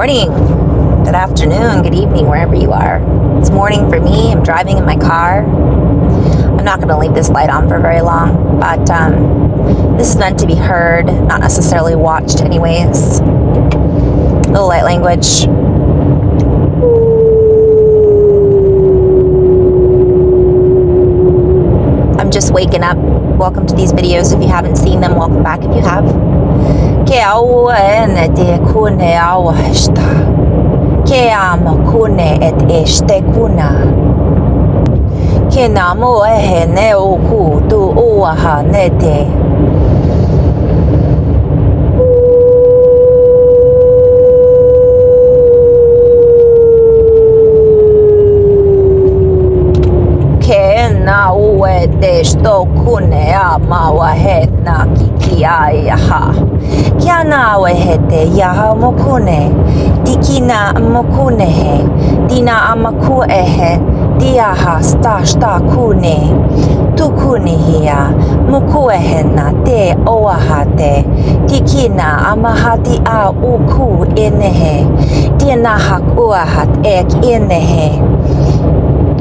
morning, good afternoon, good evening, wherever you are. It's morning for me. I'm driving in my car. I'm not going to leave this light on for very long, but this is meant to be heard, not necessarily watched anyways. Little light language. I'm just waking up. Welcome to these videos. If you haven't seen them, welcome back if you have. Ke aua e te kune aua hesta. Ke ama kune et este kuna. Ke namo ehe ne o ku tu oaha ne te. Ke na ue te sto kune a mawa he na kiki ai aha. Kia na ue he te yaha mokune. Dikina mokune he. Dina amaku ehe. Diaha sta kune. Tu kune hia. Muku ehe na te oaha te. Dikina amahati a uku inehe. Dina hak uahat ek inehe.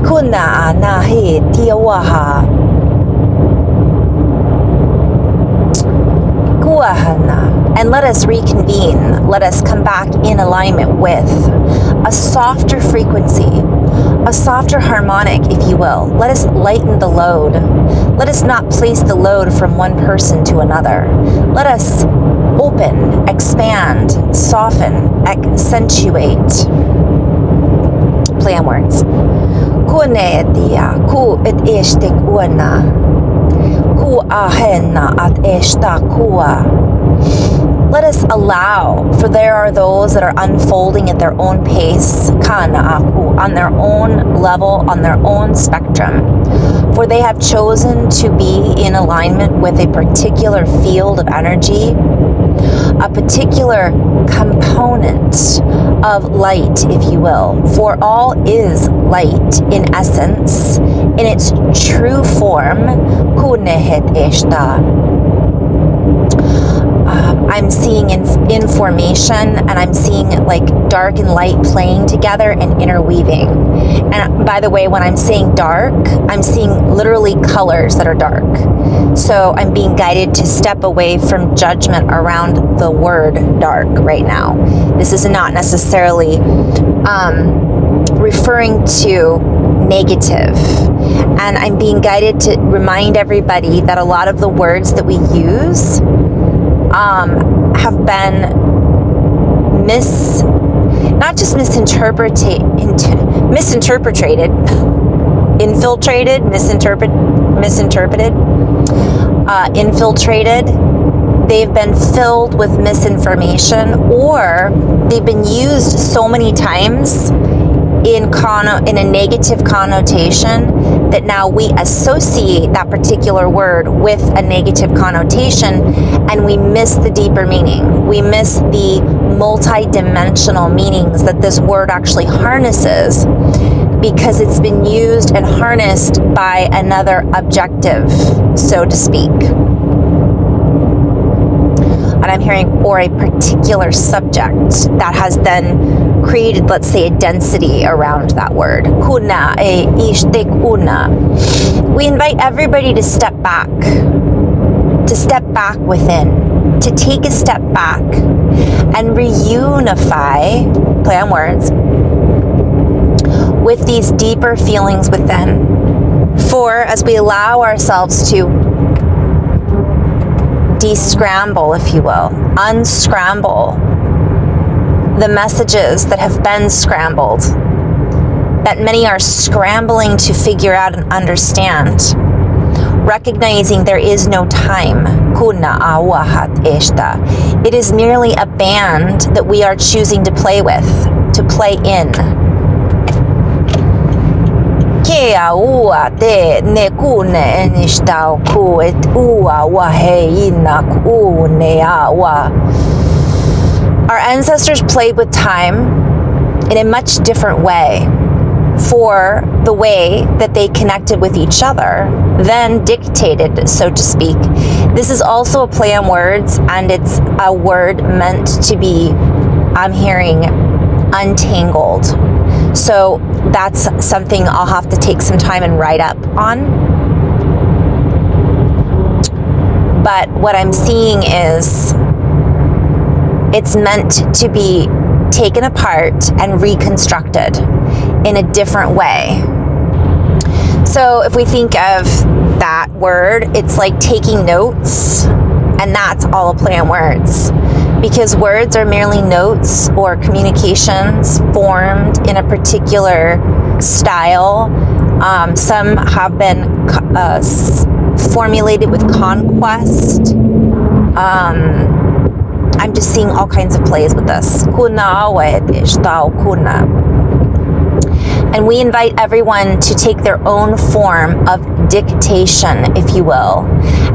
Kuna a na he te oaha. Kuahana. And let us reconvene. Let us come back in alignment with a softer frequency, a softer harmonic, if you will. Let us lighten the load. Let us not place the load from one person to another. Let us open, expand, soften, accentuate. Play on words. Kune etia, ku et este kuana. Ku ahena at esta kua. Let us allow, for there are those that are unfolding at their own pace, kana'aku, on their own level, on their own spectrum. For they have chosen to be in alignment with a particular field of energy, a particular component of light, if you will. For all is light in essence, in its true form, kunehet eshta. I'm seeing information, and I'm seeing like dark and light playing together and interweaving. And by the way, when I'm saying dark, I'm seeing literally colors that are dark. So I'm being guided to step away from judgment around the word dark right now. This is not necessarily referring to negative. And I'm being guided to remind everybody that a lot of the words that we use have been not just misinterpreted, infiltrated, infiltrated. They've been filled with misinformation, or they've been used so many times in a negative connotation that now we associate that particular word with a negative connotation, and we miss the deeper meaning. We miss the multi-dimensional meanings that this word actually harnesses, because it's been used and harnessed by another objective, so to speak. And I'm hearing, or a particular subject that has then created, let's say, a density around that word. Kuna, ishte kuna. We invite everybody to step back within, to take a step back and reunify, play on words, with these deeper feelings within. For as we allow ourselves to descramble, if you will, unscramble the messages that have been scrambled, that many are scrambling to figure out and understand, recognizing there is no time. Kuna awahat eshta. It is merely a band that we are choosing to play with, to play in. Ke aua te ne kune enishta ku et ua wahe ina ku ne awa. Our ancestors played with time in a much different way, for the way that they connected with each other then dictated, so to speak. This is also a play on words, and it's a word meant to be, I'm hearing, untangled. So that's something I'll have to take some time and write up on. But what I'm seeing is it's meant to be taken apart and reconstructed in a different way. So if we think of that word, it's like taking notes, and that's all a play on words, because words are merely notes or communications formed in a particular style. Some have been formulated with conquest. I'm just seeing all kinds of plays with this. And we invite everyone to take their own form of dictation, if you will,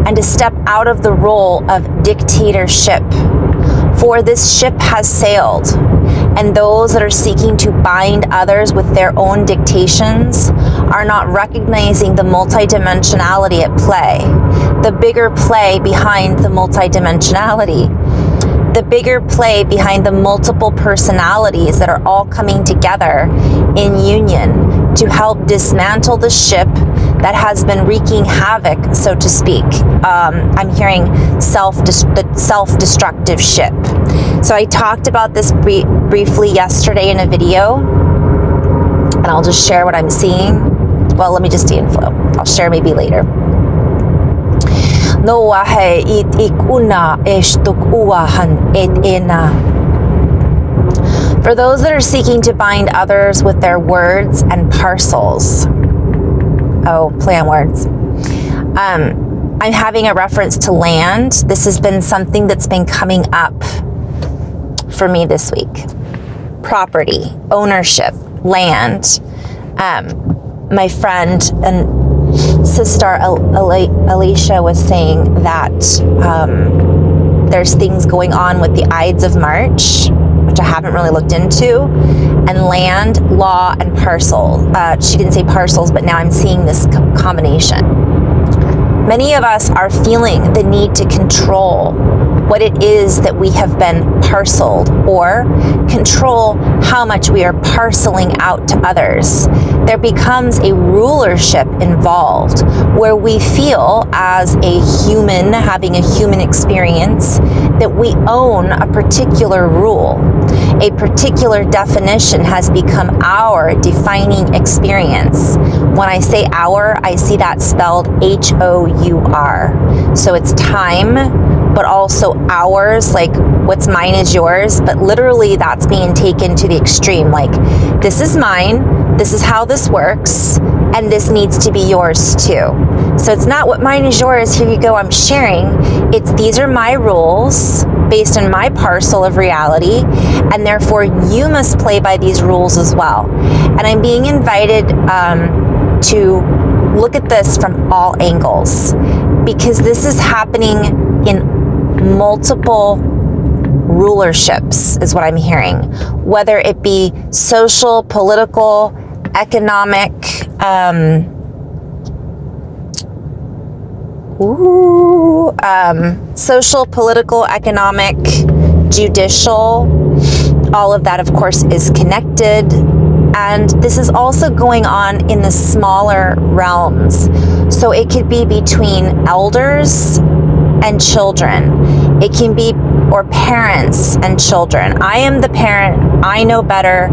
and to step out of the role of dictatorship. For this ship has sailed, and those that are seeking to bind others with their own dictations are not recognizing the multidimensionality at play, the bigger play behind the multidimensionality, the bigger play behind the multiple personalities that are all coming together in union to help dismantle the ship that has been wreaking havoc, so to speak. I'm hearing the self-destructive ship. So I talked about this briefly yesterday in a video, and I'll just share what I'm seeing. Well, let me just stay in flow. I'll share maybe later. For those that are seeking to bind others with their words and parcels. Oh, play on words. I'm having a reference to land. This has been something that's been coming up for me this week. Property, ownership, land. My friend and sister Alicia was saying that there's things going on with the Ides of March, which I haven't really looked into, and land, law, and parcel. She didn't say parcels, but now I'm seeing this combination. Many of us are feeling the need to control what it is that we have been parceled, or control how much we are parceling out to others. There becomes a rulership involved where we feel as a human having a human experience that we own a particular rule. A particular definition has become our defining experience. When I say our, I see that spelled H-O-U-R. So it's time, but also ours, like what's mine is yours, but literally that's being taken to the extreme. Like, this is mine, this is how this works, and this needs to be yours too. So it's not what mine is yours, here you go, I'm sharing. It's these are my rules based on my parcel of reality, and therefore you must play by these rules as well. And I'm being invited to look at this from all angles, because this is happening in multiple rulerships, is what I'm hearing, whether it be social, political, economic, social, political, economic, judicial. All of that, of course, is connected. And this is also going on in the smaller realms. So it could be between elders and children. It can be, or parents and children. I am the parent, I know better,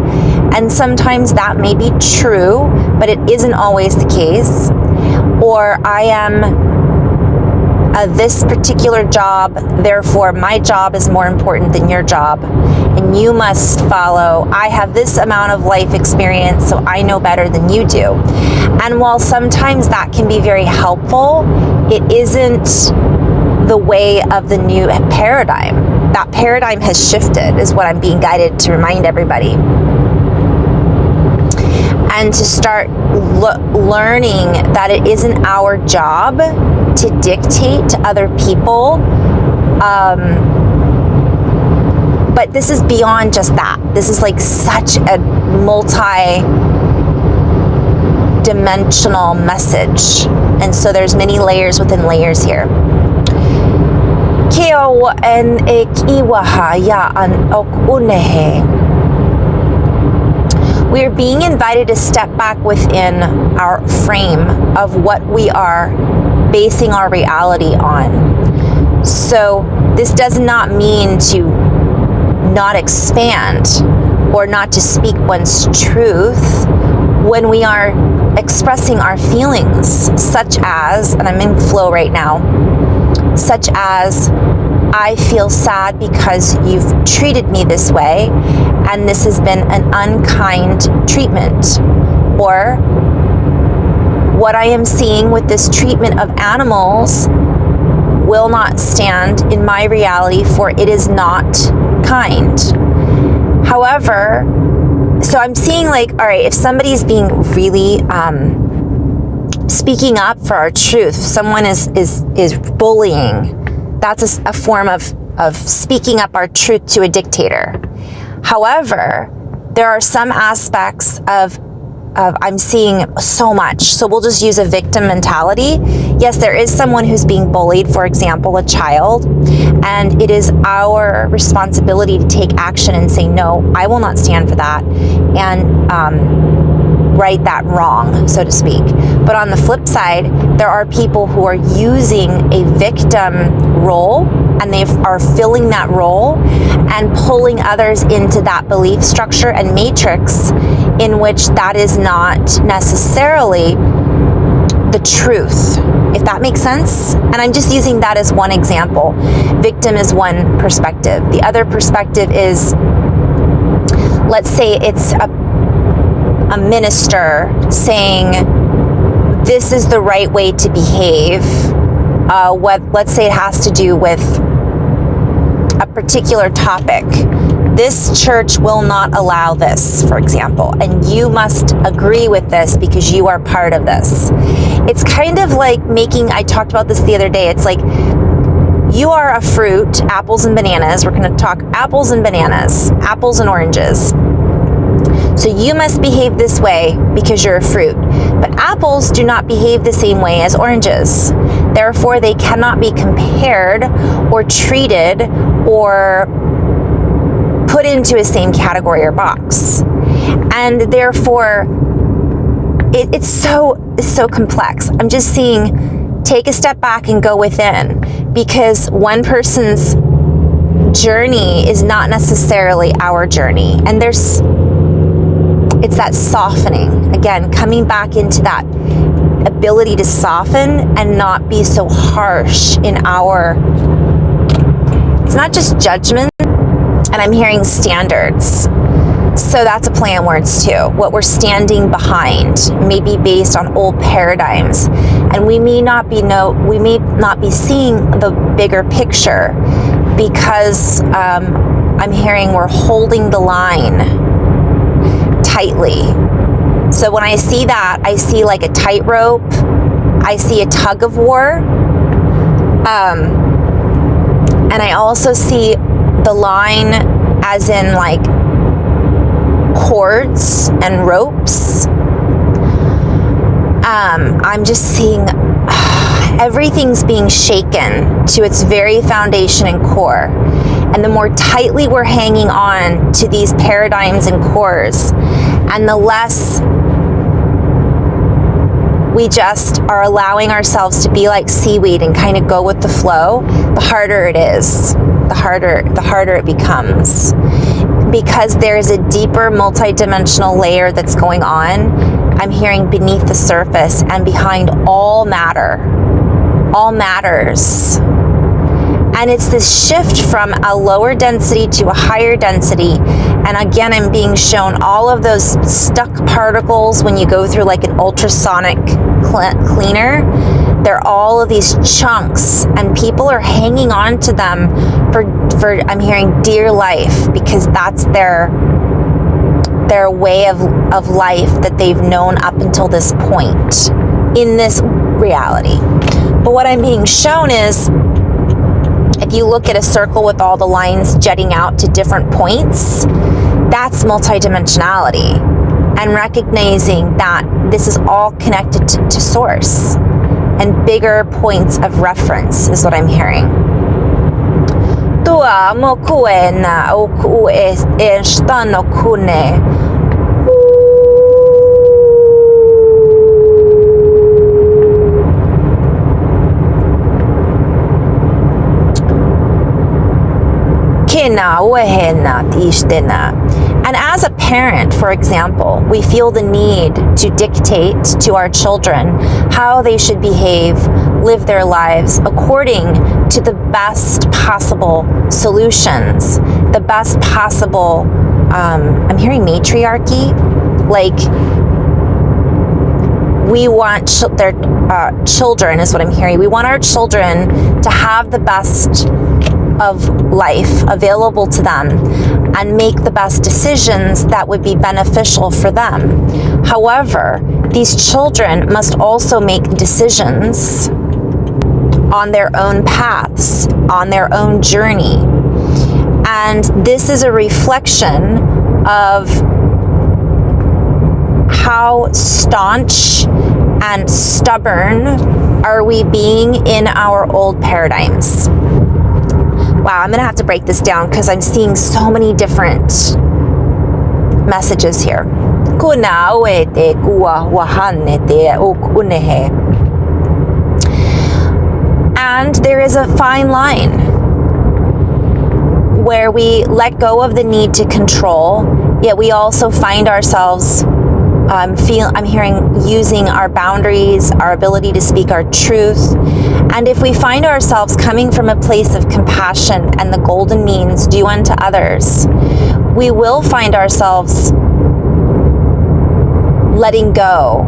and sometimes that may be true, but it isn't always the case. Or I am this particular job, therefore my job is more important than your job, and you must follow. I have this amount of life experience, so I know better than you do. And while sometimes that can be very helpful, it isn't the way of the new paradigm. That paradigm has shifted, is what I'm being guided to remind everybody. And to start learning that it isn't our job to dictate to other people. But this is beyond just that. This is like such a multi-dimensional message. And so there's many layers within layers here. Keo en ek iwaha ya an ok unehe. we're being invited to step back within our frame of what we are basing our reality on. So this does not mean to not expand or not to speak one's truth when we are expressing our feelings, such as, and I'm in flow right now, such as, I feel sad because you've treated me this way and this has been an unkind treatment. Or what I am seeing with this treatment of animals will not stand in my reality, for it is not kind. However, so I'm seeing like, all right, if somebody's being really speaking up for our truth, someone is bullying, that's a form of speaking up our truth to a dictator. However, there are some aspects of I'm seeing so much. So we'll just use a victim mentality. Yes, there is someone who's being bullied, for example, a child, and it is our responsibility to take action and say, no, I will not stand for that, and right that wrong, so to speak. But on the flip side, there are people who are using a victim role, and they are filling that role and pulling others into that belief structure and matrix in which that is not necessarily the truth, if that makes sense. And I'm just using that as one example. Victim is one perspective. The other perspective is, let's say it's a minister saying, this is the right way to behave. Let's say it has to do with a particular topic. This church will not allow this, for example, and you must agree with this because you are part of this. It's kind of like I talked about this the other day, it's like you are a fruit, apples and bananas. We're going to talk apples and bananas, apples and oranges. So you must behave this way because you're a fruit. But apples do not behave the same way as oranges. Therefore, they cannot be compared or treated or put into a same category or box. And therefore, it's so complex. I'm just seeing, take a step back and go within, because one person's journey is not necessarily our journey. And it's that softening. Again, coming back into that ability to soften and not be so harsh in it's not just judgment, and I'm hearing standards. So that's a play on words too. What we're standing behind may be based on old paradigms, and we may not be seeing the bigger picture, because I'm hearing we're holding the line tightly. So when I see that, I see like a tightrope, I see a tug of war, and I also see the line as in like cords and ropes. I'm just seeing everything's being shaken to its very foundation and core. And the more tightly we're hanging on to these paradigms and cores, and the less we just are allowing ourselves to be like seaweed and kind of go with the flow, the harder it is, the harder it becomes. Because there's a deeper multidimensional layer that's going on, I'm hearing beneath the surface and behind all matters. And it's this shift from a lower density to a higher density. And again, I'm being shown all of those stuck particles when you go through like an ultrasonic cleaner. They're all of these chunks, and people are hanging on to them for I'm hearing dear life, because that's their way of life that they've known up until this point in this reality. But what I'm being shown is, if you look at a circle with all the lines jutting out to different points, that's multidimensionality, and recognizing that this is all connected to source and bigger points of reference is what I'm hearing. Tua mokuena oku estano kune. And as a parent, for example, we feel the need to dictate to our children how they should behave, live their lives according to the best possible solutions, the best possible, I'm hearing matriarchy, like we want their children is what I'm hearing. We want our children to have the best of life available to them and make the best decisions that would be beneficial for them. However, these children must also make decisions on their own paths, on their own journey. And this is a reflection of how staunch and stubborn are we being in our old paradigms. Wow, I'm gonna have to break this down because I'm seeing so many different messages here. And there is a fine line where we let go of the need to control, yet we also find ourselves I'm hearing using our boundaries, our ability to speak our truth. And if we find ourselves coming from a place of compassion and the golden means, do unto others, we will find ourselves letting go.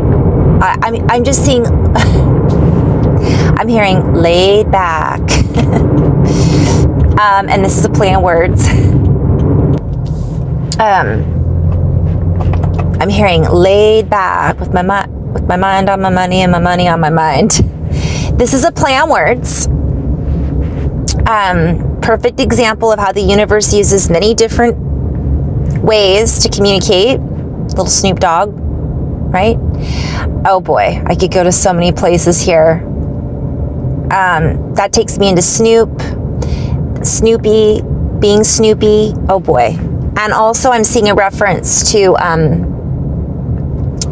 I'm just seeing, I'm hearing laid back. And this is a play on words. I'm hearing laid back with my mind on my money and my money on my mind. This is a play on words. Perfect example of how the universe uses many different ways to communicate. Little Snoop Dogg, right? Oh boy, I could go to so many places here. That takes me into Snoopy, being Snoopy. Oh boy. And also I'm seeing a reference to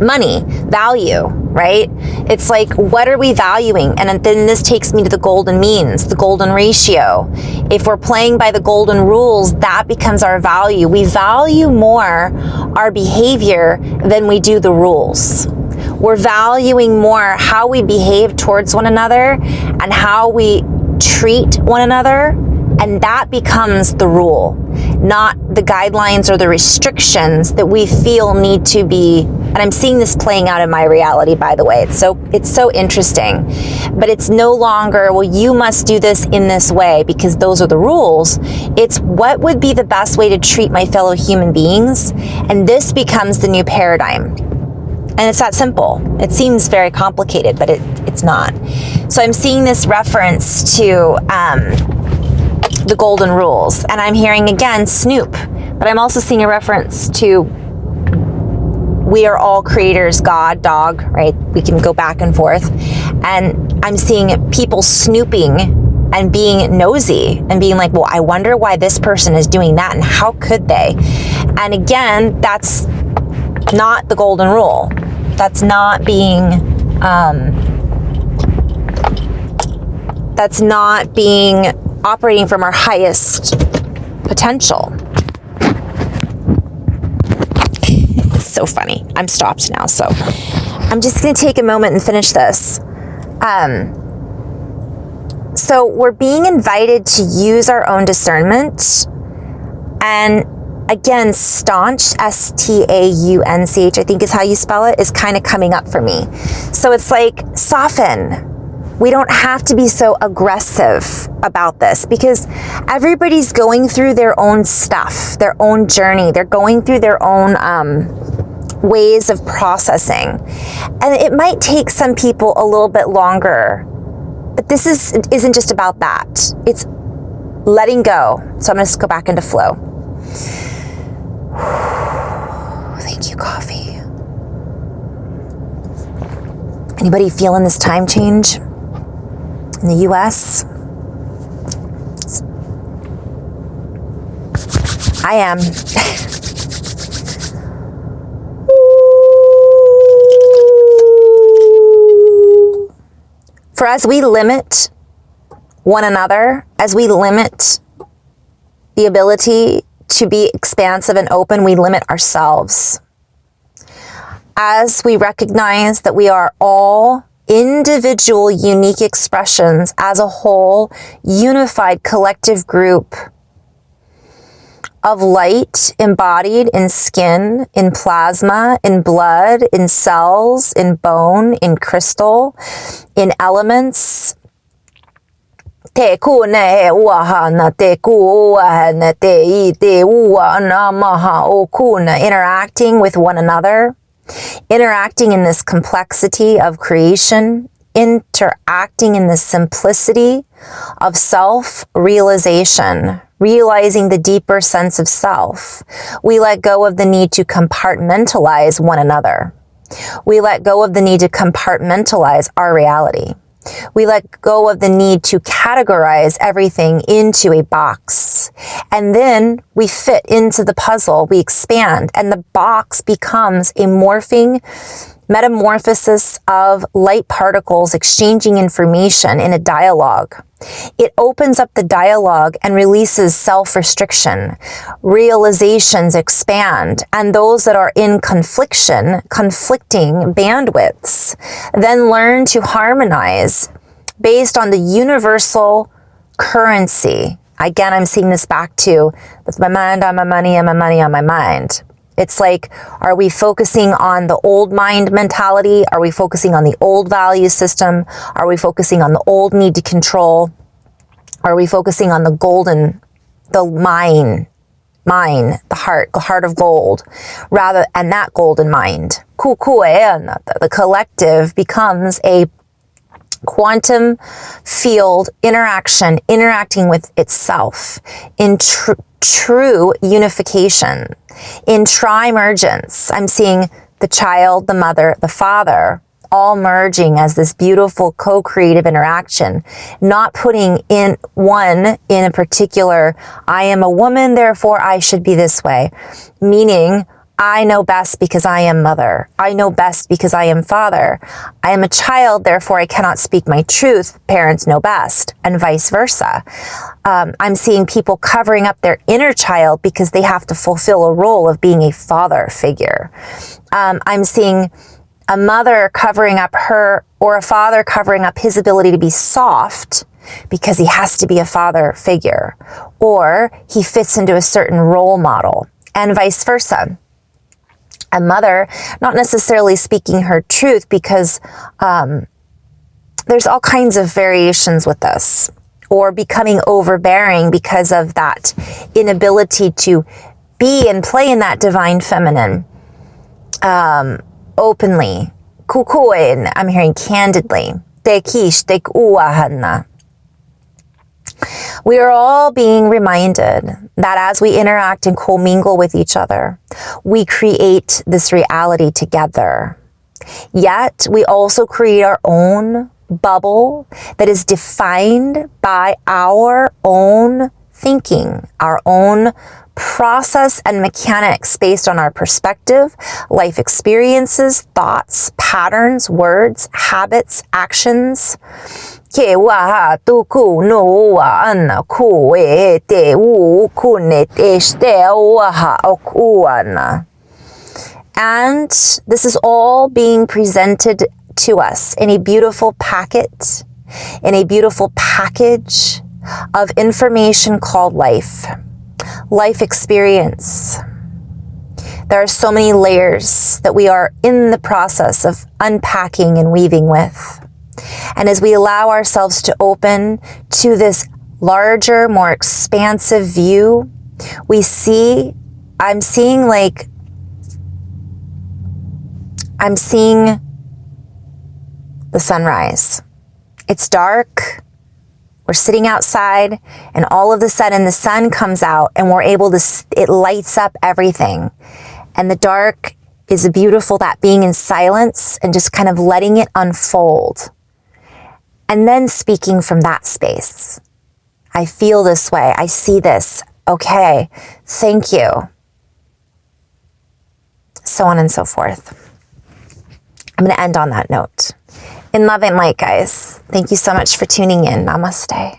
money, value, right? It's like, what are we valuing? And then this takes me to the golden means, the golden ratio. If we're playing by the golden rules, that becomes our value. We value more our behavior than we do the rules. We're valuing more how we behave towards one another and how we treat one another. And that becomes the rule, not the guidelines or the restrictions that we feel need to be. And I'm seeing this playing out in my reality, by the way. It's so interesting. But it's no longer, well, you must do this in this way because those are the rules. It's what would be the best way to treat my fellow human beings. And this becomes the new paradigm. And it's that simple. It seems very complicated, but it's not. So I'm seeing this reference to the golden rules. And I'm hearing again Snoop, but I'm also seeing a reference to we are all creators, God, dog, right? We can go back and forth. And I'm seeing people snooping and being nosy and being like, well, I wonder why this person is doing that and how could they? And again, that's not the golden rule. That's not being operating from our highest potential. It's so funny. I'm stopped now, so I'm just going to take a moment and finish this. So we're being invited to use our own discernment, and again, staunch, S-T-A-U-N-C-H, I think is how you spell it, is kind of coming up for me. So it's like, soften. We don't have to be so aggressive about this because everybody's going through their own stuff, their own journey. They're going through their own ways of processing. And it might take some people a little bit longer, but this isn't just about that. It's letting go. So I'm going to go back into flow. Thank you, coffee. Anybody feeling this time change in the US? I am. For as we limit one another, as we limit the ability to be expansive and open, we limit ourselves. As we recognize that we are all individual, unique expressions as a whole, unified collective group of light embodied in skin, in plasma, in blood, in cells, in bone, in crystal, in elements. Interacting with one another, interacting in this complexity of creation, interacting in the simplicity of self-realization, realizing the deeper sense of self. We let go of the need to compartmentalize one another. We let go of the need to compartmentalize our reality. We let go of the need to categorize everything into a box. And then we fit into the puzzle, we expand, and the box becomes a morphing metamorphosis of light particles exchanging information in a dialogue. It opens up the dialogue and releases self-restriction. Realizations expand, and those that are in conflicting bandwidths, then learn to harmonize based on the universal currency. Again, I'm seeing this back to with my mind on my money and my money on my mind. It's like, are we focusing on the old mind mentality? Are we focusing on the old value system? Are we focusing on the old need to control? Are we focusing on the golden, the mine, the heart of gold, rather, and that golden mind? The collective becomes a quantum field interaction, interacting with itself in true unification, in tri-emergence. I'm seeing the child, the mother, the father, all merging as this beautiful co-creative interaction, not putting in one in a particular, I am a woman, therefore I should be this way, meaning I know best because I am mother. I know best because I am father. I am a child, therefore I cannot speak my truth. Parents know best, and vice versa. I'm seeing people covering up their inner child because they have to fulfill a role of being a father figure. I'm seeing a mother covering up her, or a father covering up his ability to be soft because he has to be a father figure, or he fits into a certain role model, and vice versa. A mother not necessarily speaking her truth because there's all kinds of variations with this, or becoming overbearing because of that inability to be and play in that divine feminine openly. Kukuin, I'm hearing candidly. Tekish tek uahana. We are all being reminded that as we interact and commingle with each other, we create this reality together. Yet, we also create our own bubble that is defined by our own thinking, our own process and mechanics based on our perspective, life experiences, thoughts, patterns, words, habits, actions. And this is all being presented to us in a beautiful packet, in a beautiful package of information called life experience. There are so many layers that we are in the process of unpacking and weaving with. And as we allow ourselves to open to this larger, more expansive view, I'm seeing the sunrise. It's dark. We're sitting outside, and all of a sudden the sun comes out, and we're able to, it lights up everything. And the dark is beautiful, that being in silence and just kind of letting it unfold. And then speaking from that space. I feel this way. I see this. Okay. Thank you. So on and so forth. I'm going to end on that note. In love and light, guys. Thank you so much for tuning in. Namaste.